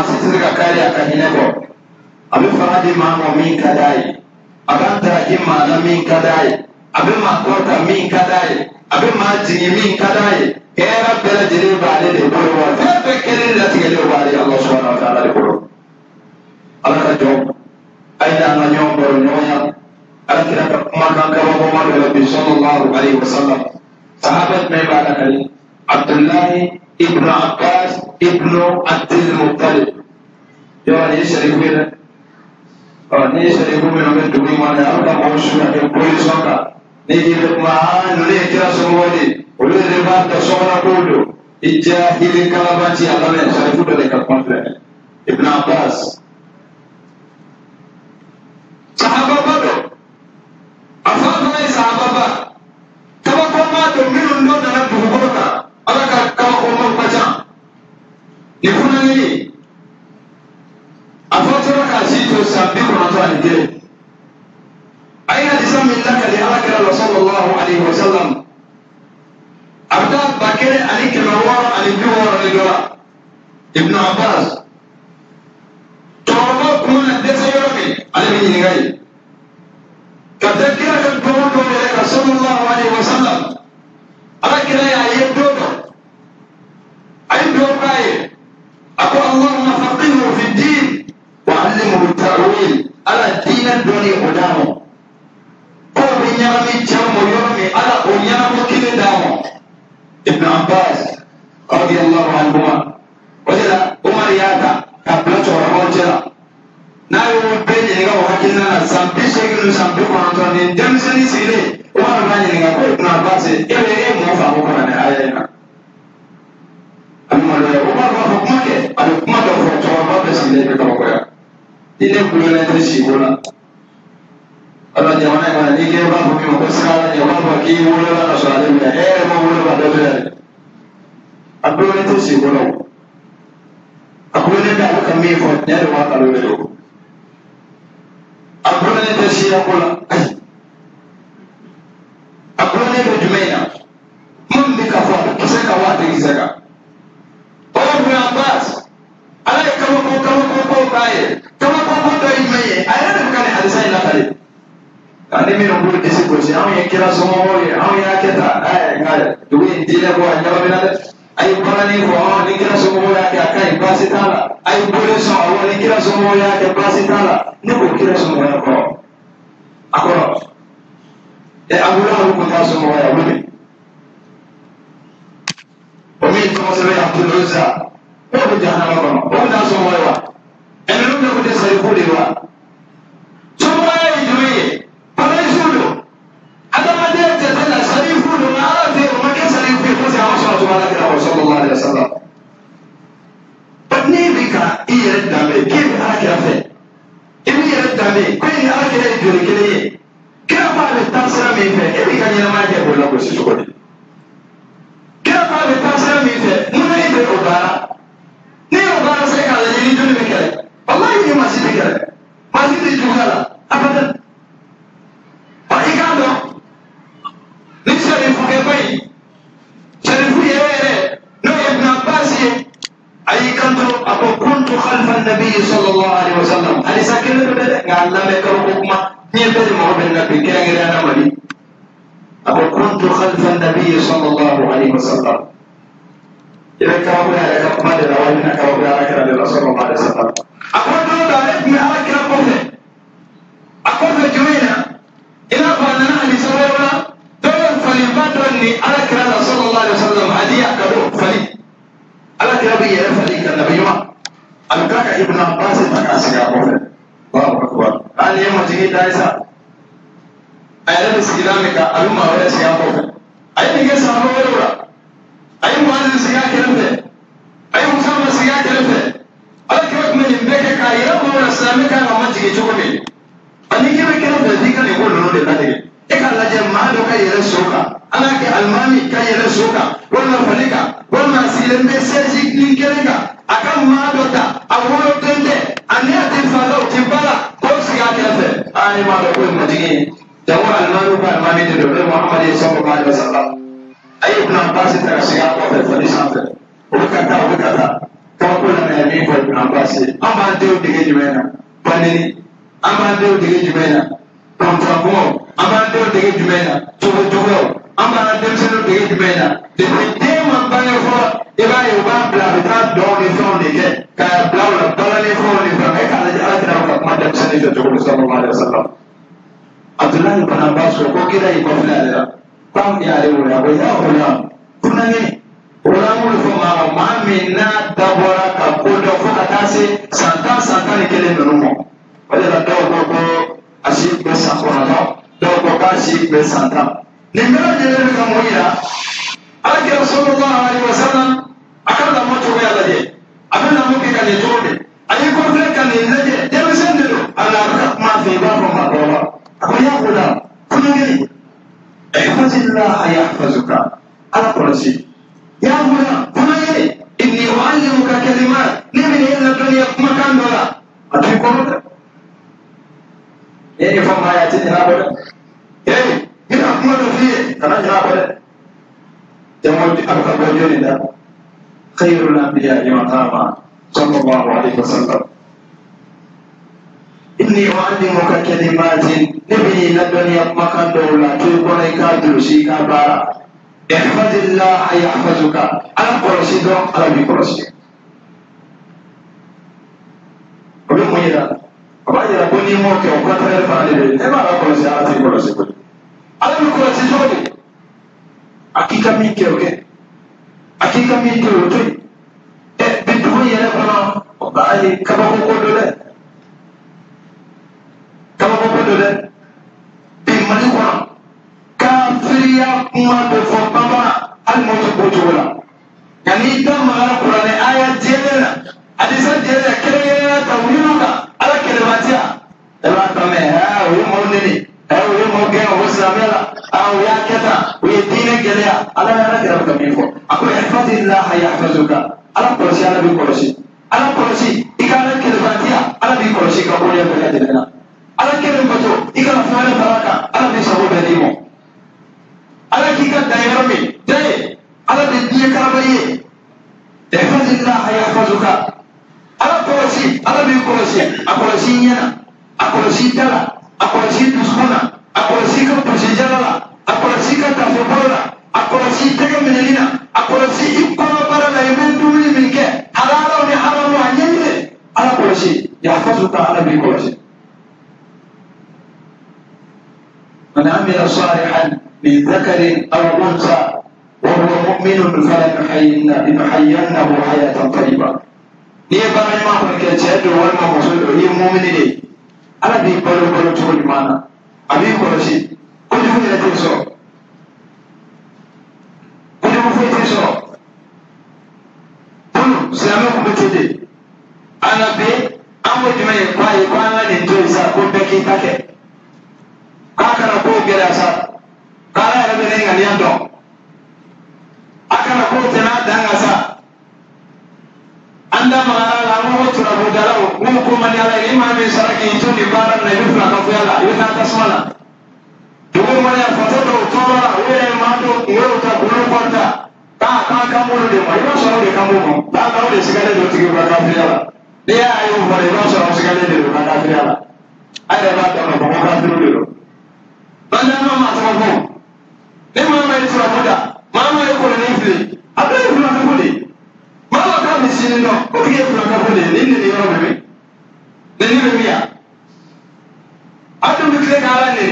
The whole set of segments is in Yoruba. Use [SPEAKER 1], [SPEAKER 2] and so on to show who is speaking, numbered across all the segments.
[SPEAKER 1] masisiri ka kari aka hinɛ bɔ a bɛ fanga di maa ma min ka d'a ye a b'a daraki maa la min ka d'a ye a bɛ maa kɔrɔta min ka d'a ye a bɛ maa jigin min ka d'a ye hɛrɛ bɛɛ lajɛlen b'ale de bolo wa fɛn bɛɛ kelen latigɛlen b'ale Ala subahana wa taala de bolo ala ka jɔ a ye an ka ɲɔgɔn baro ɲɔgɔn ya ala kira ka kumakan kabakoma dɔ la bi sallallahu alaihi wa sallam sahaba jumɛn b'a la kari Abdullahi ibn Abbas ibn Abdul Muttalib yɔrɔ nin ye sarifu ye dɛ ni ye sarifu minnu bɛ dugu in kɔnɔ aw ka mɔgɔw su ka kɛ polisɔn kan ni k'i bɛ kuma ninnu ye kira somɔgɔw de olu de b'a dɔn sɔgɔla kow don i jahili kalabanci a lamɛn sarifu dɔ de ka kuma filɛ Ibn Abbas sahababa don a fa fana ye sahababa kabakoma don minnu dɔ nana dugukolo kan ala ka kabakomaw ka ca nin fana ye a fɔ tora k'a si to san 91 a ye hadisa min lakali alakira la sallallahu alaihi wa sallam a bɛ taa 1660 dɔ la Ibn Abbas cɛkɔrɔba kuma na dɛsɛ yɔrɔ min ale bɛ ɲininka ye ka da kira ka dugawu dɔ yɛrɛ ka sallallahu alaihi wa sallam alakira y'a ye don dɔ a ye dugawu k'a ye a ko Allahumma faqihu fi din wa allimhu ta'wil ala diinɛ dɔnni o d'a ma k'o bɛ ɲagami cɛ mɔ yɔrɔ min ala o ɲagami kelen d'a ma Ibn Abbas radiyallahu anhuma o de la Umar y'a ta k'a bila cɛkɔrɔbaw cɛ la n'a y'o bɛɛ ɲininka o hakilina na san 80 ni san 90 ni denmisɛnnin sigilen Umar b'a ɲininka ko Ibn Abbas e mun faamu kɔnɔ nin aya in na a bɛ maloya Umar b'a fɔ kuma kɛ a bɛ kuma dɔ fɔ cɛkɔrɔba bɛɛ sigilen bɛ kabakoya i ne kulonkɛ tɛ siko la ala jamana in kɔnɔ n'i k'e b'a fɔ min ma ko sirala ɲɛ b'a fɔ k'i wolola ka sɔrɔ ale bɛ e yɛrɛ ma woloba dɔ bɛ yan a kulonkɛ tɛ siko la o a kulonkɛ bɛ a bɛ ka min fɔ tiɲɛ de b'a kalo de don a kulonkɛ tɛ siyako la ayi a kulonkɛ bɛ jumɛn na mun bɛ ka fɔ a bɛ kisɛ ka waa tɛ kisɛ kan o Ibn Abbas ala ye kabako k'a ye kabako dɔ ye jumɛn ye a yɛrɛ de bɛ ka nin halisa in lakale ani minnu b'u disi gosi anw ye kira somɔgɔw ye anw y'a kɛ tan nka dugu in diinɛ bɔ a ɲagamina dɛ a ye bananin fɔ ni kira somɔgɔw y'a kɛ a ka ɲi baasi t'a la a ye bolo sɔn awɔ ni kira somɔgɔw y'a kɛ baasi t'a la ne ko kira somɔgɔya kɔrɔ a kɔrɔ Abu Lahab kun t'a somɔgɔya wuli o min tɔgɔ sɛbɛn Abdul Uzza o bɛ jahanama kɔnɔ o bɛ t'a somɔgɔya wa ninnu bɛɛ kun tɛ sarifu de wa somɔgɔya ye jumɛn ye palayisiw don adamadenya tɛ la sarifu don nka ala fɛ yen o ma kɛ sarifu ye parce que a ma sɔn ka tuma alakira kɔ sallallahu alaihi wa sallam n'i bɛ ka i yɛrɛ danbe k'i bɛ alakira fɛ i b'i yɛrɛ danbe ko ni alakira ye joli kelen ye kira ko a bɛ taa sira min fɛ e b'i ka ɲɛnamaya kɛ o la gosi cogo di kira ko a bɛ taa sira min fɛ munna e bɛ o baara n'i y'o baara se k'a lajɛ ni joli bɛ kɛlɛ walahi ni maa si tɛ kɛlɛ maa si tɛ juguya la abadan wa i k'a dɔn ni sarifukɛba in sarifu yɛrɛ n'o ye Ibn Abbas ye a y'i kanto a ko kuntu khalfa nabiyyi sallallahu alaihi wa sallam halisa kelen do dɛ nka a lamɛn kabako kuma diɲɛ bɛɛ de mago bɛ nin na bi kɛrɛnkɛrɛnnenya la Mali a ko kuntu khalfa nabiyyi sallallahu alaihi wa sallam i bɛ kabakoya yɛrɛ ka kuma de la wa i bɛna kabakoya alakira de la sallallahu alaihi wa sallam a ko don dɔ ale tun bɛ alakira kɔfɛ a kɔfɛ jumɛn na i n'a fɔ a nana halisa wɛrɛ la dɔw ye falenba dɔ ni alakira la sallallahu alaihi wa sallam hadiya ka don fali alakira bɛ yɛrɛ fali ka nabi ɲuman a bɛ tila ka Ibn Abbas ta k'a sigi a kɔfɛ Allahu akbar hali ye majigi da ye sa a yɛrɛ bɛ sigida min kan a bɛ maa wɛrɛ sigi a kɔfɛ a ye nin kɛ sahaba wɛrɛw la a ye Muazi sigi a kɛrɛfɛ a ye Usama sigi a kɛrɛfɛ alakira tun bɛ nin bɛɛ kɛ k'a yira maaw la silamɛ kan ka majigi cogo min ani k'i bɛ kɛrɛfɛ f'i ka nin ko ninnu de ladege e k'a lajɛ maa dɔ ka yɛlɛ so kan an k'a kɛ alimami ka yɛlɛ so kan walima fali kan walima a sigilen bɛ sɛji nin kelen kan a ka maa dɔ ta a woloden tɛ ani a tɛ fa la o tɛ ba la k'o sigi a kɛrɛfɛ e m'a dɔn ko ye majigi ye jango alimami ko alimami de don n'o ye Muhamadu ye sallallahu alaihi wa sallam a ye Ibn Abbas ta ka sigi a kɔfɛ fali sanfɛ o bɛ ka taa o bɛ ka taa ko la na mi ko na basi amba de o dige jumena panini amba de o dige jumena pampo amba de o dige jumena jogo amba de o dige jumena de tema bane fo e ba yo ba bla ta do ni fo ni ke ka bla la bala ni fo ni fo e ka la ala ta ko ma da sani to jogo sallallahu alaihi wasallam Abdullah ibn Abbas ko kira yi ko fila pam ya le wala ko ya wala kunani wala mu fo ma minna dabora ka ko do fo ka tase santa ni kele no mo wala da do ko asik be sa ko na do ko ka asik be santa ni mera je le ka mo ira ala sallallahu alaihi wasallam akala mo to ya laje abana mo ke ka ne jode ayi ko fe ka ne laje de be sende do ala ka ma fe ba ko ma do ko ya wala kunani احفظ الله يحفظك على قرشي يا غلام هنا إني أعلمك كلمات نمن إلا الدنيا مكان ولا أتذكرك يعني فما يأتيني هذا يعني هنا أكمل فيه كما جاء هذا جمعت أبقى بوجود خير الأنبياء مقاما صلى الله عليه وسلم إني أعلمك كلمات نبني لدنيا مكان دولة تلقون كادر شيكا بارا احفظ الله يحفظك على قرشي دو على بقرشي أبي ميدا أبي ربني موكي وقت غير فعلي نما على قرشي على قرشي على بقرشي جولي أكيكا ميكي أوكي أكيكا ميكي أوكي بدوي يلقنا وقالي كبابو قولوا kama bodo de bi mali ko kafiriya kuma do fo baba al mo to bojo wala yani dam ala qur'an aya jela hadisa jela kire ta wiruka ala kire batia ela tame ha o mo nini ha o mo ge o samela aw ya keta o dine gelya ala ala kire ka mi fo ako ihfazillah yahfazuka ala qur'an ala bi qur'an ikala kire batia ala bi qur'an ka ko ya jela ala kelen bato ikala fara baraka ala bi sabo bedimo ala kika dayaro mi day ala de diye karabaye ihfazillah yahfazuka ala korosi ala bi korosi akorosi nyana akorosi dala akorosi duskuna akorosi ka tosi jalala akorosi ka tafobola akorosi tega menelina akorosi ikono bara la yemenduli minke halala ni haramu anyele ala korosi yahfazuka ala bi korosi من عمل صالحا من ذكر أو أنثى وهو مؤمن فلنحيينه حياة طيبة. نيبا من ما كنت تشهد وما مسؤول هي مؤمن لي. أنا بي بلو تقول معنا. أبي كرسي كل يوم يتنسو. كل يوم يتنسو. كل سلامكم بتدي. أنا بي أمود ما يقال أنا نتوزع كل بكي تكه. akana ko gera sa kala ya bene ngani ando akana ko tena danga sa anda mara la mo tura budara mo ko man yala imam saraki to ni baran na yufna ka fuyala yuna tasmala dugo man ya foto to tora we ma do ngoro ta gulu porta ka mo de ma yo so de kamu mo ta de sigale do tigi ka fuyala dia ayo bare no so sigale de ka fuyala ai ba ta ko ka fuyala banda mama atako ne mama yi tura muda mama yi kore ne fili abla yi fula ka fuli mama ka misini no o ki fula ka fuli ni ni yo bebe ne ni bebe ya adu mikle kala ne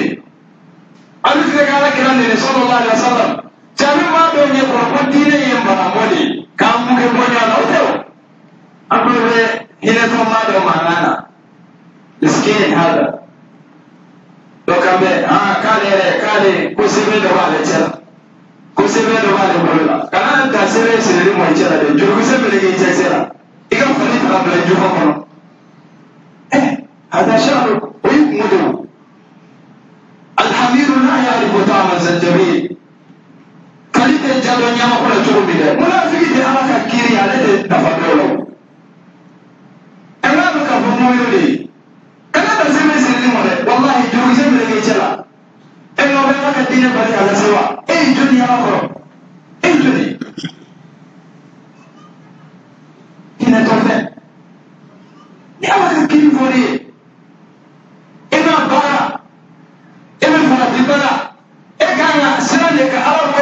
[SPEAKER 1] adu mikle kala kira ne sallallahu alaihi wasallam jami ma do ne ko ko dine yin bara moli ka mu ke mo nya lawo tewo abu be hina to ma do manana miskin hada dokambe kale kusebe do wale chela kusebe do wale bola kana ta sere sere mo chela de juru kusebe le ke chela ika fani tabla jufa kono hada sharu uymudu alhamir la ya'rifu ta'ama zanjabil kalite jalo nyama ko la churu bide munafiki de alaka kiri ale de tafadolo ana do ka fo mo yodi kana da sere sere mo de wallahi juru sebe le ke chela eno be ka dine bari ala sewa dunia ko dunia ina to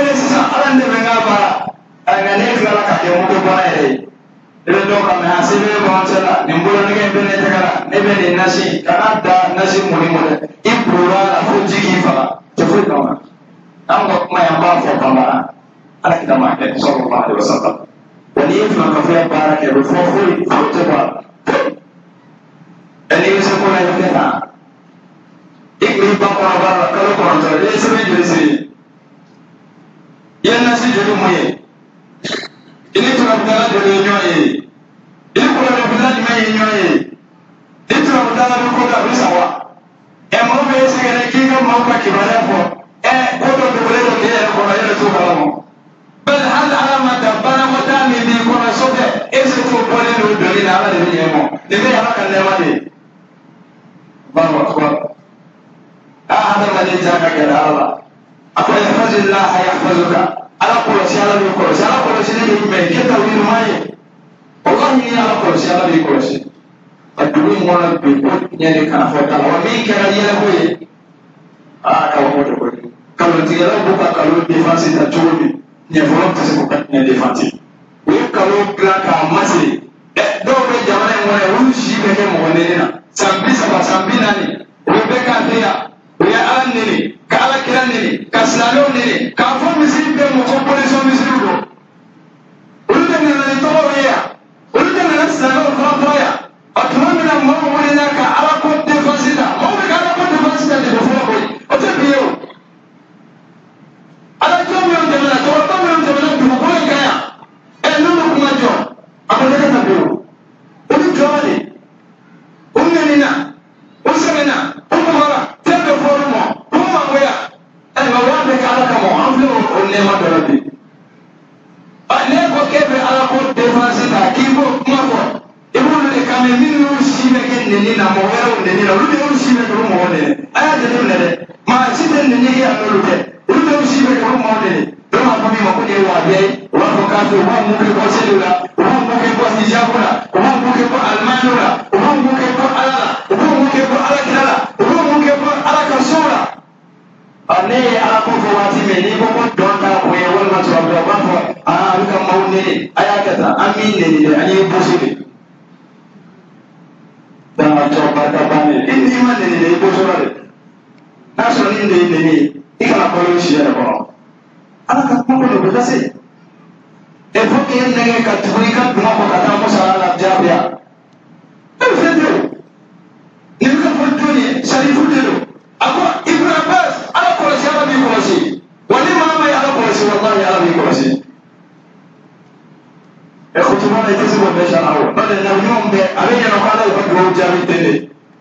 [SPEAKER 1] ne sisan ala ne bɛ n ka baara nka ne tilala ka kɛ moto baara yɛrɛ ye ne bɛ dɔn ka mɛ a se bɛ bamancɛ la nin bolo nɛgɛ bɛ ne tɛgɛ la ne bɛ nin nasi kana da nasi mɔni mɔ dɛ i porola la fo ji k'i faga tɛ foyi dɔn ma an ka kuma yan b'a fɔ bambara ala kita maa kɛ sɔrɔ ba de wa sata wa n'i ye fila ka fɛn baara kɛ bɛ fɔ foyi foyi tɛ bɔ a la n'i bɛ se ko la i bɛ taa i kun b'i ban kɔnɔ baara la kalo kɔnɔntɔn i ye sɛbɛn joli siri i ye nasi joli mun ye i ni turabudala joli ye ɲɔgɔn ye i ni kɔlɔlɔbudala jumɛn ye ɲɔgɔn ye i turabudala bɛ ko da a bɛ sa wa mɔgɔ bɛ e sɛgɛrɛ k'i ka maaw ka kibaruya fɔ ko dɔ dogolen dɔ k'e yɛrɛ kɔnɔ e yɛrɛ t'o kalama bali hali ala ma da banakɔtaa min b'i kɔnɔ sɔfɛ e se t'o bɔlen don dɔnni na ala de bɛ ɲɛ mɔ nin bɛ ala ka nɛɛma de ye bawo akbar adamaden ja ka gɛlɛ ala la a ko yahfazillaha yahfazuka ala kɔlɔsi ala b'i kɔlɔsi ala kɔlɔsili ye jumɛn ye k'e ta wuli ɲuman ye wallahi ni ala kɔlɔsi ala b'i kɔlɔsi a dugu in kɔnɔ bi ko ɲɛni kana fɔ ta la wa min kɛra yɛlɛko ye ka wɔn de ko kalontigɛlaw b'u ka kalo défense ta cogo min ɲɛfɔlɔ tɛ se k'u ka ɲɛ défense u ye kalo dilan k'a masiri dɔw bɛ jamana in kɔnɔ olu si bɛ kɛ mɔgɔ neni na san 30 san 40 u bɛ bɛɛ k'a tɛ yan u ye ala neni ka ala kira neni ka silamɛw neni k'a fɔ misiri bɛɛ mɔgɔ polisiw misiriw don olu de nana ni tɔgɔw ye yan olu de nana silamɛw fɔlɔfɔlɔ yan a tuma min na mɔgɔw wulila ka ala ko défense ta mɔgɔw bɛ ka ala ko défense ta de fɔlɔ koyi o tɛ bi ye o ala jɔn min tɛmɛna cɛkɔrɔba min tɛmɛna dugukolo in kan yan n'olu kuma jɔ a ko ne ka taa bi o olu jɔn de o ŋanina o sɛgɛnna o mɔgɔra fɛn bɛ fɔ olu ma o mangoya nka waa bɛ kɛ ala kama an filɛ o nɛɛma dɔ la bi ne ko k'e bɛ ala ko défense ta k'i b'o kuma fɔ i b'olu de kan mɛ minnu si bɛ kɛ neni na mɔgɔ wɛrɛw neni na olu de y'olu si bɛ kɛ olu mɔgɔ neni a y'a jateminɛ dɛ maa si tɛ neni kɛ yan n'olu tɛ olu de y'olu si bɛ kɛ olu mɔgɔ neni dɔw b'a fɔ min ma ko nin ye wabiya ye u b'a fɔ k'a fɛ u b'a mun kɛ bɔ seliw la u b'a mun kɛ bɔ hijabu la u b'a mun kɛ bɔ alimaniw la u b'a mun kɛ bɔ ala la u b'a mun kɛ bɔ alakira la u b'a mun kɛ bɔ ala ka so la ne ye ala ko fɔ waati min n'i ko ko dɔn ta o ye walima turabula u b'a fɔ a bɛ ka maaw neni a y'a kɛ tan an b'i neni dɛ an ye bosi de dangajɔ barika bannen i n'i ma neni dɛ i bosora de n'a sɔrɔ nin de ye neni ye i kana balo si yɛrɛ kɔnɔ ala ka kuma kɔnɔ o bɛ ka se il faut que e nɛgɛ ka tugu i ka duma kɔ ka taa musa ala la jaabiya e bɛ fɛn tɛ o nin bɛ ka fɔ jɔn ye sarifu de don a ko ibn abbas ala kɔlɔsi ala b'i kɔlɔsi wa ni maa ma ye ala kɔlɔsi wallahi ala b'i kɔlɔsi kutuba la i tɛ se k'o bɛɛ sara o n'o tɛ nabiɲumanw bɛɛ a bɛ ɲɛna ko ala y'u ka dugawu jaabi ten de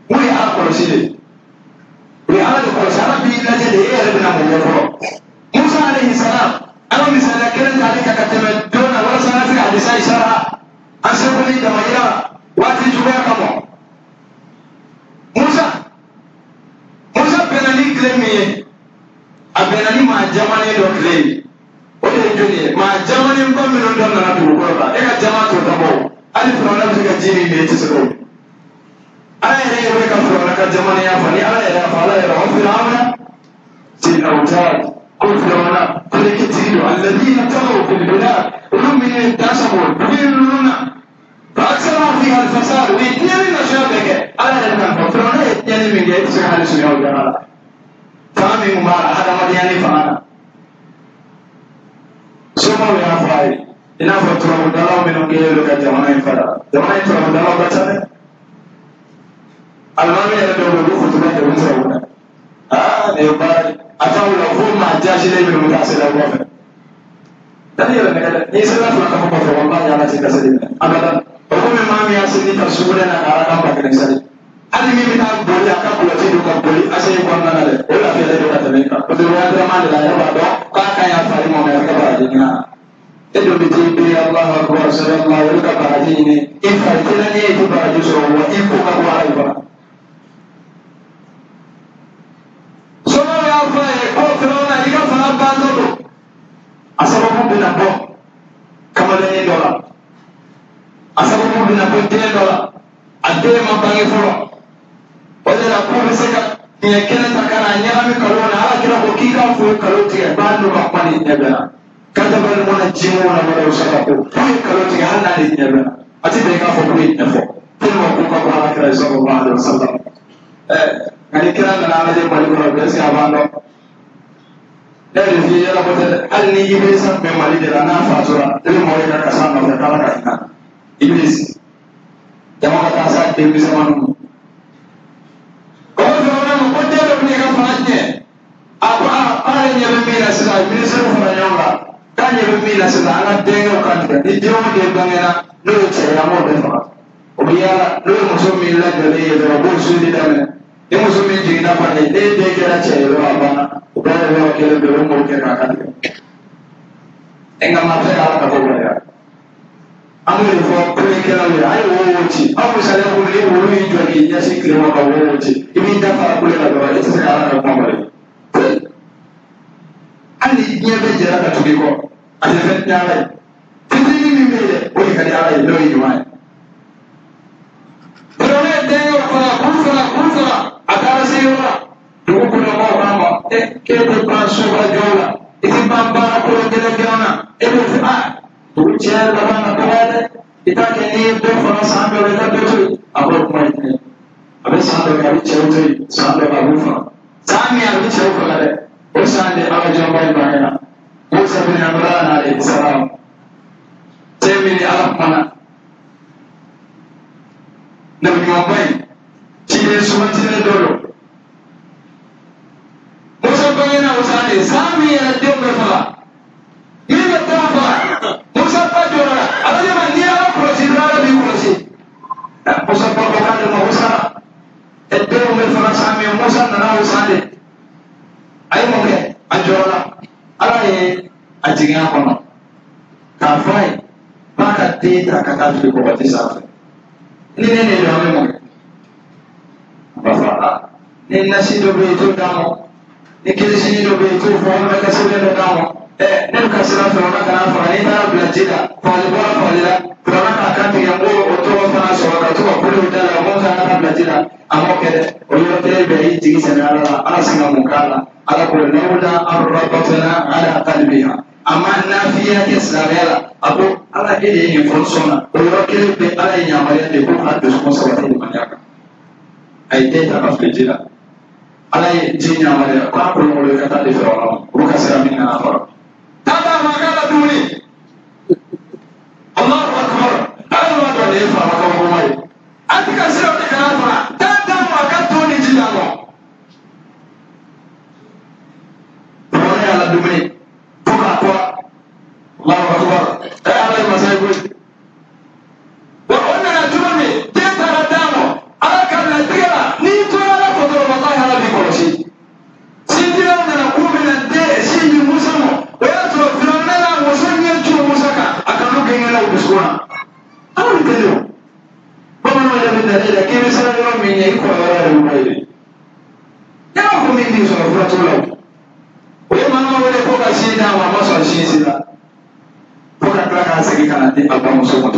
[SPEAKER 1] mun ye ala kɔlɔsi de o ye ala de kɔlɔsi ala b'i lajɛ de e yɛrɛ bɛna mun kɛ fɔlɔ musa alayhi salam ala misaliya kelen tali kan ka tɛmɛ don na walasa an ka se ka hadisa isara an seko ni dama yira waati juguya kama musa bɛnna ni tile min ye a bɛnna ni maa jamanen dɔ tile ye o de ye joli ye maa jamanen ba minnu dɔ nana dugukolo la e ka jama t'o dabɔ hali firawuna bɛ se ka ji min bɛ e tɛ se k'o ala yɛrɛ ye bɛ ka firawuna ka jamanenya fɔ ni ala yɛrɛ y'a fɔ ala yɛrɛ o firawuna til awtaad ko firawuna ko ne kitigi don alladina tagaw fil bilad olu minnu ye dasago dugu in ninnu na فأكثرهم فيها الفساد ويتنين نشابك على الكلام فلولا يتنين من جهة سيح السنة والجمال فأمي مبارا هذا مدياني فأنا سوما يا فاي إنا فترة مدلو من أنجيلو كجمعنا ينفرا جمعنا ينفرا مدلو بچانے المامي يردو بلو خطبة جمعنا سرعونا نيوباري أفاو لفهم مع الجاشي لي من متعسل أبوافر تاني يلا نكلا نيسلا فلقا فقط والله يالا سيكا سليمنا أبدا وكم مامي ياسيني ترسولنا على كم بكرة سليم هذه مين بتاع بولي أكا بولي تيجي كبولي أسيء كوننا نله ولا في هذا الوقت منك بدروان درمان لا يبغى كا يا فاري ما يركب بعدينا إدو بتيجي الله أكبر صلى الله يركب بعديني إن فاتنا نيجي بعدي سو وإيكو كبوا عليها سوما يا فاري كوفرونا إيكا فنا بانزلو أسبابه بنابو كمالين دولا أسبابه بنابو تين دولا أديه ما بانgi folo wale la kuwa seka ni kene takana nyami kalona ala kira ko kika fu kaloti ya bando ka kwani nyabena kata bal mona jimu na mara usaka ko fu kaloti ya hana ni nyabena ati be ka fu ko nyafo tuma ko ka ala kira sallallahu alaihi wasallam ngani kira na ala je bali ko be si abando dari fi yala ko al ni ibe sa be mali de na fa sura de mo ya ka sa na ka ka ina iblis jama ka sa de bi samanu ministre fana ɲɔgɔn kan k'a ɲɛ bɛ min na sisan an ka denkɛw kan tigɛ ni denw de bangena n'o ye cɛ an b'o bɛɛ faga o bɛ yaala n'o ye muso min lajɔlen ye dɔrɔn o b'o suuli daminɛ ni muso min jiginna fana ye n'e den kɛra cɛ ye dɔrɔn a banna o bɛɛ de yɔrɔ kelen bɛ o b'o kɛ k'a kan tigɛ e nka maa fɛ ala ka bɔ wɛrɛ an b'o de fɔ kulenkɛlaw ye a ye wo ci aw misaliya ko ni wolo y'i jɔ k'i ɲɛsin tile ma ka wo ci i b'i da fara kule la dɔrɔn e tɛ se ka ala ka kuma wɛrɛ hali diɲɛ bɛ jɛra ka tugu i kɔ a tɛ fɛn tiɲɛ ala ye fitinin min bɛ yen dɛ o de ka di ala ye n'o ye ɲuman ye. Tɔrɔ ne denkɛ fana k'u fana a taara se yɔrɔ la dugu kɔnɔ mɔgɔw k'a ma k'e tɛ ban soba jɔw la i tɛ ban baara kolon kelen kelen na e bɛ fɛ dugu cɛ laban na dɔgɔya dɛ i t'a kɛ n'i ye dɔ fana san dɔ la i ka dɔ to yen a b'o kuma ɲinɛ a bɛ san dɔ kɛ a bɛ cɛw to yen san dɔ a b'u faga san min a bɛ cɛw faga dɛ. Usan de ala jamba ibana Musa bin Imran alayhi salam temini ala mana nabi Muhammad cire suwantine dolo Musa bangena usane sami ya dembe fala mimi tafa Musa pajora ala jama ni ala kurosi ala bi kurosi Musa pakokande ma Musa eddo me fala sami Musa na usane ayi mo kɛ a jɔra ala ye a jiginya kɔnɔ k'a fɔ a ye k'a ka den ta ka taa fili kɔgɔji sanfɛ ni ne de jɔn bɛ mo kɛ a b'a fɔ a ni nasi dɔ bɛ yen t'o d'a ma ni kilisini dɔ bɛ yen t'o fɔ an bɛ ka sɛbɛn dɔ d'a ma ne bɛ ka sira fɛ o la kana faga n'i taara bila ji la fagali bɔra fagali la filanan k'a kan tigɛ n b'o o tɔgɔ fana sɔrɔ ka to ka kolo da la mun kan ka bila ji la a m'o kɛ dɛ o yɔrɔ kelen bɛɛ y'i jigi sɛnɛ ala la ala sin ka mun k'a la. Ala ko lawla arrabatna ala qalbiha amma nafiya ke sabela abu ala ke de ni fonsona o yo ke be ala nyamare de ko ha de ko sabata de maniaka ay de ta afjila ala ye ji nyamare ko ko mo le kata de fara ko ka sera min na fara tata magala duni Allahu akbar ala wa do de fara ko mo mai atika sera de kana fara tata magato ni jilalo ala dumuni fuka kwa Allahu akbar ala masai ko wa onna na dumuni te taradamo ala kana tigala ni to ala ko do wallahi ala bi ko shi sindira na kumi na de sindi musamo wa to firana na musanya chu musaka akanu gengela ubuskuna ala telo baba no ya bin da kire sara yo min yi ko ara ru mai ya ko min di so fura to lawo oye mama wele ko ka shi da wa maso shi sila ko ka kala ka sigi kana de abba muso ko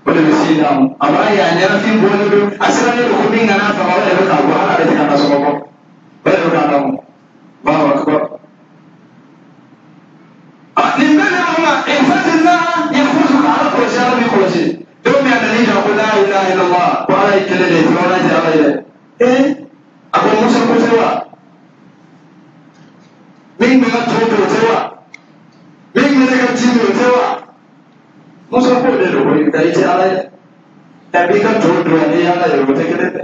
[SPEAKER 1] wele shi da mu aba ya ne rafi bolo do asira ne ko binga na fa wale ka ko ala de ka so ko wele ka da mu ba wa ko ni mbele mama infadillah yakhudhu ala ko sharabi ko shi do mi anani da ko la ilaha illallah wa ala ikele de ko na ja ala abu musa ko sewa min bɛ ka tɔn o tɛ wa min bɛ ka ji o tɛ wa muso ko de do koyi ka i tɛ ala ye ɛ b'i ka tɔn do ni ala ye o tɛ kelen dɛ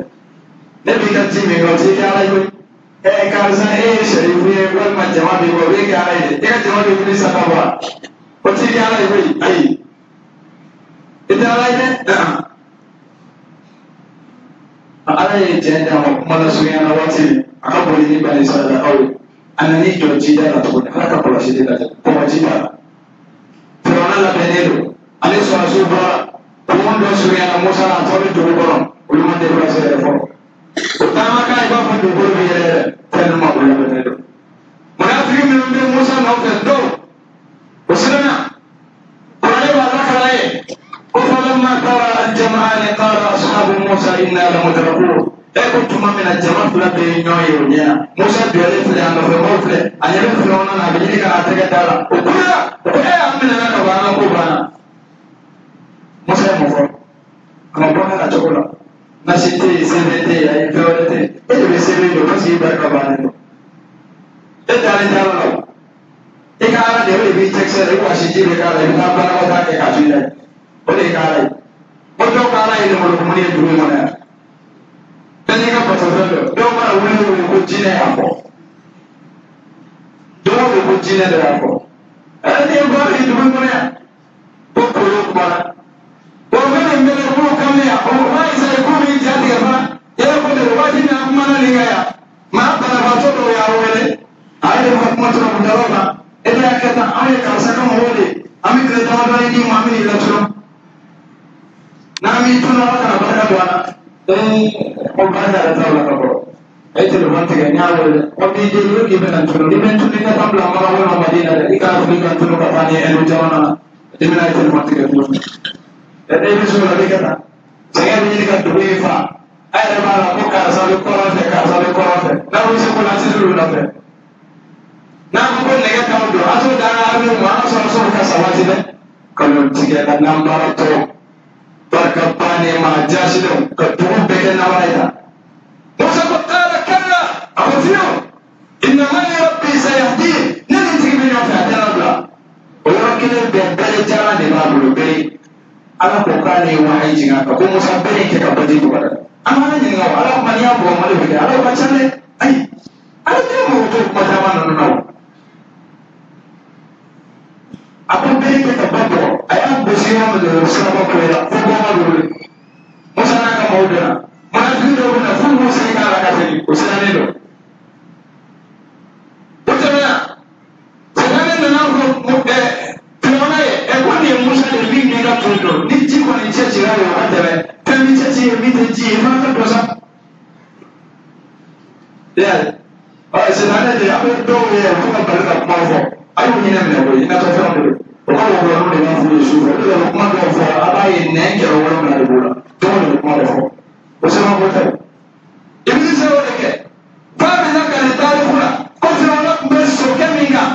[SPEAKER 1] ne b'i ka ji min o tɛ kɛ ala ye koyi karisa e ye sarifu ye walima jama b'i bɔ o bɛ kɛ ala ye e ka jama bɛ wuli saba wa o tɛ kɛ ala ye koyi ayi i tɛ ala ye dɛ ala ye jɛn d'a ma kuma la surunya na waati min a ka boli ni bani sarada aw ye. Anani jɔ ji da la tuguni ala ka kɔlɔsi de lajɛ kɔgɔ ji da la firawuna labɛnnen don ale sɔrɔsiw bɔra kɔngɔ dɔ surunyana musa la a tɔ bɛ dugu kɔnɔ olu ma déplacé yɛrɛ fɔlɔ o taama kan i b'a fɔ dugukolo bɛ yɛrɛ yɛrɛ tellement o labɛnnen don munafiki minnu bɛ musa nɔfɛ dɔw o siranna kuranɛ b'a lakala ye ko falamma tara الجمعان قال أصحاب موسى إنا لمدركون كنتم من الجماعة فلا بينيو يونيا موسى بيولي فلا أنا في موت فلا أنا يبي فلونا أنا بيجي كنا تكتالا وكلا أمنا أنا كبانا كوبانا موسى مفر كم بانا كتقولا نسيتي سيبتي أي فيولتي إيه بيسيبي لو كسي بركبانه إيه تاني تالا إيه كارا ديوي بيتكسر إيه واشيجي بكارا إيه كابانا ودا كاشيلا وده كارا وده كارا إيه مركمني دروي منا tani ka patafelo dɔw mana wuli ko jinɛ y'a fɔ dɔw de ko jinɛ de y'a fɔ ni ye baara kɛ dugu kɔnɔ yan ko kolo kumana wa o bɛna mbɛlɛ ko kame yan o b'a isaye ko min ja tigɛ fana yɛrɛ ko de waati min a kumana nin kan yan maa banabaatɔ dɔw y'a wele a ye ka kuma tɔrɔ kun dɔrɔn kan e de y'a kɛ tan anw ye karisa ka mɔgɔw de an bɛ tile damadɔ ye di maa min yɛrɛ tɔrɔ n'an b'i tunu ala kana barika don an na. o banda da tawla ka ko ay te do wonte ga nyaawol o bi de yo ki benan tunu di ben tunu ka tambla mara wona madina da ika ko ka tunu ka tani enu jawana de mina ay te wonte ga tunu e de bisu la de kata saya ni ka do yi fa ay da mala ko ka sa ko rafe na wo se ko la ti do la fe na ko ne ga ka do aso da na abu ma so ka sawati de kanu tige da nambara to barkabane ma jashidon ka dubu beke na waida musa ko qala kalla afiyo inna man rabbi sayahdin nani tigi min yafa dalala o yakile be bele jara de ma bulu be ala ko kale wahayi jinga ko musa bere ke ka badi ko bada amana ni ngaw ala man ya bo male be ala ko chale ay ala te mo to ko tama no no ako bere ke ka bado aya bosiyo mo de sama ko ya musa na ka maudana mana dundo na fu musa ka ala ka tani usana ne utamana sanane na ko mo tunaona e ko ni musa de bi ni ka tundo ni ji ko ni chechi ra yo atebe tani chechi mi de ji ma ka dosa ya ay sanane de abe do ye ko ka barka ma fo ayu ni na me ko ina to fa mo ko ko ko ni na fu su ko ko ma ko fo abaye ne ke ro wala na de bola dɔw de kuma de fɔ o sɛbɛn ko tɛ ibili sɛ o de kɛ ba bɛ na ka nin taariku la ko firawuna tun bɛ sokɛ min kan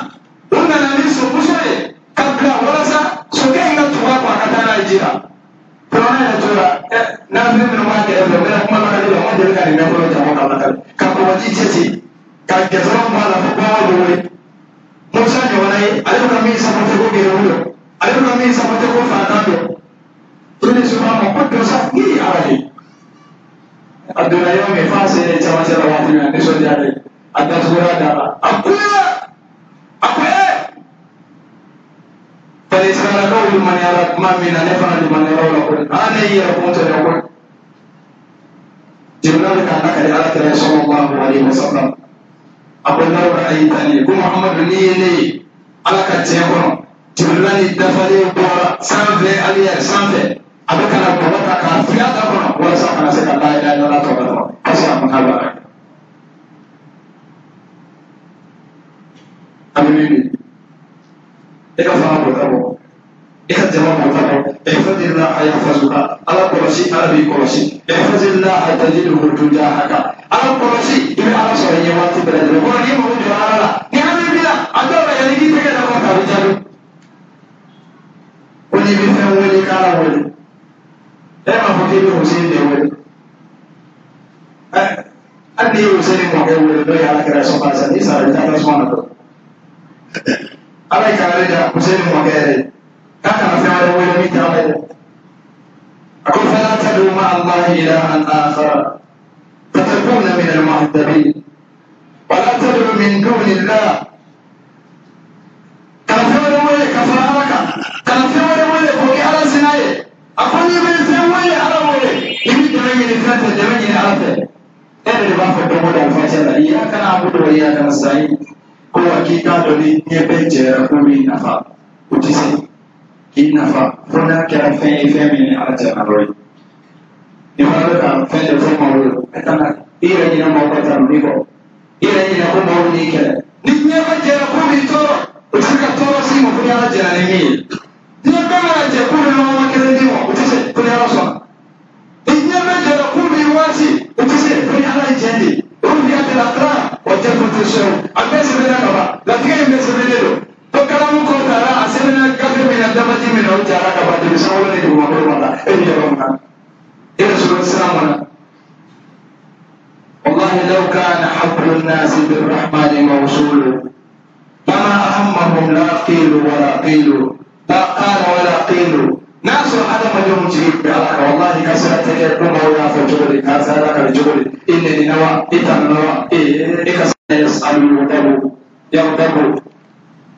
[SPEAKER 1] o nana ni somuso ye ka bila walasa sokɛ in ka tugu a kɔ a ka taa n'a ye ji la firawuna yɛrɛ tora n'a bɛ minnu b'a kɛrɛfɛ o bɛna kuma la ale la o ma deli ka nin ɲɛfɔ jama ka lakali ka kɔgɔji cɛci ka gɛtɔrɔ b'a la fo baganw bɛ wele musa ɲɔgɔnna ye ale bɛ ka min sabote ko gɛrɛ wuli ale bɛ ka min sabote ko fantan dɔ ini semua dosa ini awalnya. Abdullah yang mefase macam-macam waktu ni sosial ada surah darah. Aku pada sekarang kau di mana arah mami nane pernah di mana arah lakukan. Ane ia pun sudah lakukan. Jibril kata kali Allah Taala Sallallahu Alaihi Wasallam. Apa yang orang ini? Ku Muhammad ni Allah kata kono. Jibril ni dafari bola sampai aliyah sampai. Abe kana ko wata ka fiya da kono wala sa kana se ka la ila illa to ka to kasi am ka ba amini e ka fa ko ka bo e ka jama ko ka bo e fa dilla ayahfazuka ala qurasi arabi qurasi e fa dilla tajidu tujahaka ala qurasi ibe ala so ye wati bele ko ni mo do ala ni habi bila adoba ya ni tege da ko ka bi jalu ko ni bi fa woni kala woni ma fɔ k'e bɛ Hussein de wele hali n'i ye Hussein mɔkɛ wele n'o ye ala kɛra sɔn sisan n'i sara i taa tasuma na dɔrɔn ala ye k'ale da Hussein mɔkɛ yɛrɛ k'a kana fɛn wɛrɛ wele min tɛ ala ye dɛ a ko fala tad'u ma'a Allahi ilahan akhara fatakuna min al-mu'azzabin wa la tad'u min duni Allah kana fɛn wɛrɛ wele ka fara ala kan kana fɛn wɛrɛ wele k'o kɛ ala sina ye a ko n'i bɛ fɛn wele ala wele i bɛ dɛmɛ ɲini fɛn fɛ dɛmɛ ɲini ala fɛ e yɛrɛ de b'a fɔ dɔgɔ dɔw fɛn la iyyaka na'budu wa iyyaka nasta'in ko wa k'i k'a dɔn ni ɲɛ bɛɛ jɛra ko b'i nafa o tɛ se k'i nafa fo n'a kɛra fɛn ye fɛn min ni ala cɛ na dɔ ye ni fana bɛ ka fɛn dɔ fɔ maaw ye e kana i yɛrɛ ɲinɛ maaw ka taa min kɔ i yɛrɛ ɲinɛ ko maaw n'i kɛlɛ ni ɲɛ bɛɛ jɛra ko b'i tɔɔrɔ o tɛ se ka tɔɔrɔ s'i ma fo ni ala jɛra ni min ye. Dia kan aja pun nama kalian dia, betul tak? Punya rasa. solution ambese bena kaba lafiya ambese benelo to kalamu ko tara asena gafe mina dabati mina utara kaba de sawole de mo ko mata e ni romna e rasul sallallahu والله لو كان حبل الناس بالرحمن موصول فما أهمهم لا قيل ولا قيل لا قال ولا قيل ناس عدم اليوم جريب بعلك والله كسرتك يقوم ولا فجولي كسرك الجول إنني نوى إتنوى إكسر يسأل يغضب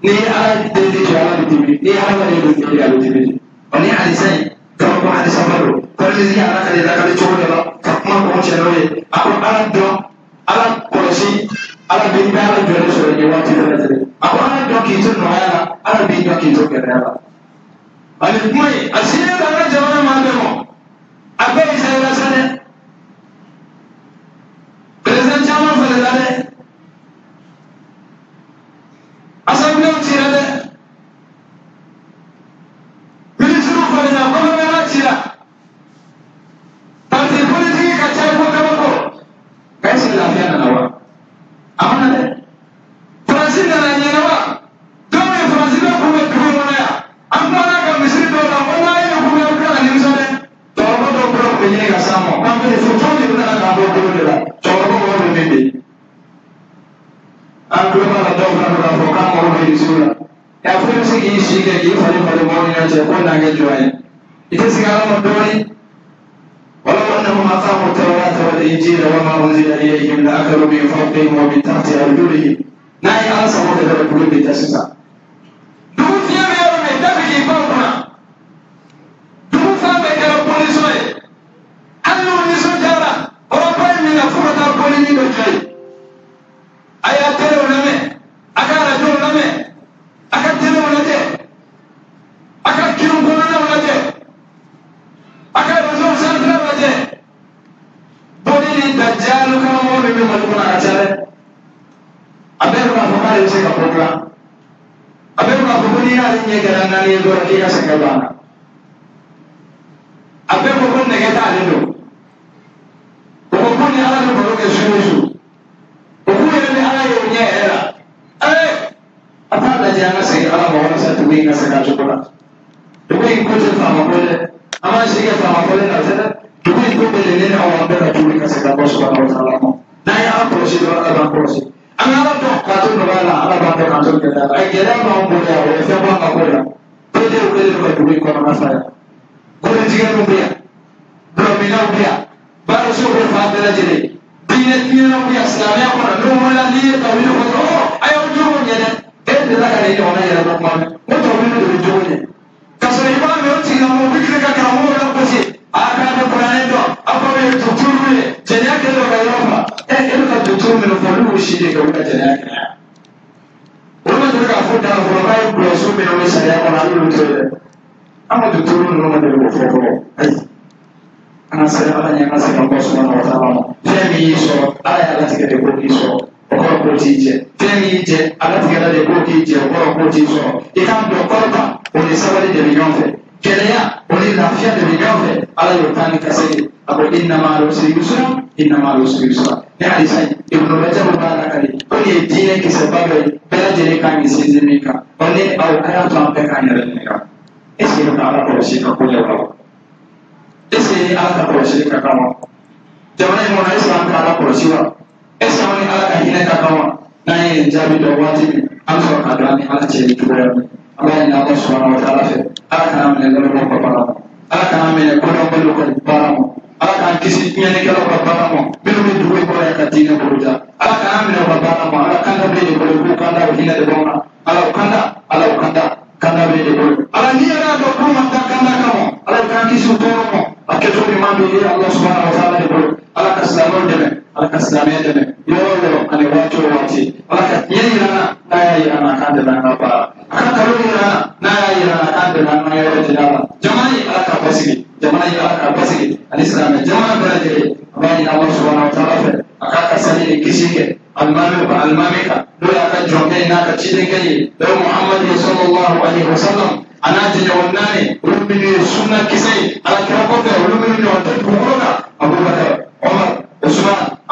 [SPEAKER 1] ني على الدليل على الدليل ني على الدليل على الدليل وني على سين كم على سفره كل ذي على كذا كذا جول لا كم كم شنوي أقول على الدم على كرسي على بين على جول سوري واتي ذلك أقول على الدم كيتون نويا على بين كيتون كذا alikumai asile kana jamana mademo abai sayra sane president chama falale assembly chirade ministru falale gomena chira parti politique ka chaiko kabako kaisi la fiana nawa amana de president na nyenawa domi president ko ko na ya amana misiri dɔw la ko n'a ye kuma bila ka nimisɔn dɛ cɛkɔrɔba dɔw bɔra u bɛ ɲini ka s'a ma k'an bɛ foto de nana k'an bɔ bolo de la cɛkɔrɔba mɔgɔ bɛ min bɛ yen an tulo b'a la dɔw fana bɛ k'a fɔ k'an mago bɛ irisiw la y'a fɔ i bɛ se k'i si kɛ k'i falen falen mɔgɔw ni ɲɔgɔn cɛ ko n'a kɛ jɔn ye i tɛ sigi ala ma dɔɔnin ولو أنهم أقاموا التوراة والإنجيل وما أنزل إليهم لأكلوا من فوقهم ومن تحت أرجلهم ناي على سبب الكل بتسسا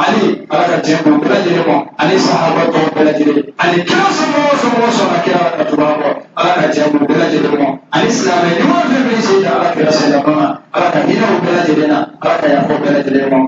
[SPEAKER 1] Ali ala ka jɛn ko bɛɛ lajɛlen ma ani sahaba tɔw ani kira sɔngɔ kira ala ka tuba kɔ ala ka jɛ mu bɛɛ lajɛlen mɔ ani silamɛ ɲuman fɛn fɛn se ala kira sɛnɛ kɔnɔ ala ka hinɛ u bɛɛ lajɛlen na ala ka yafa bɛɛ lajɛlen mɔ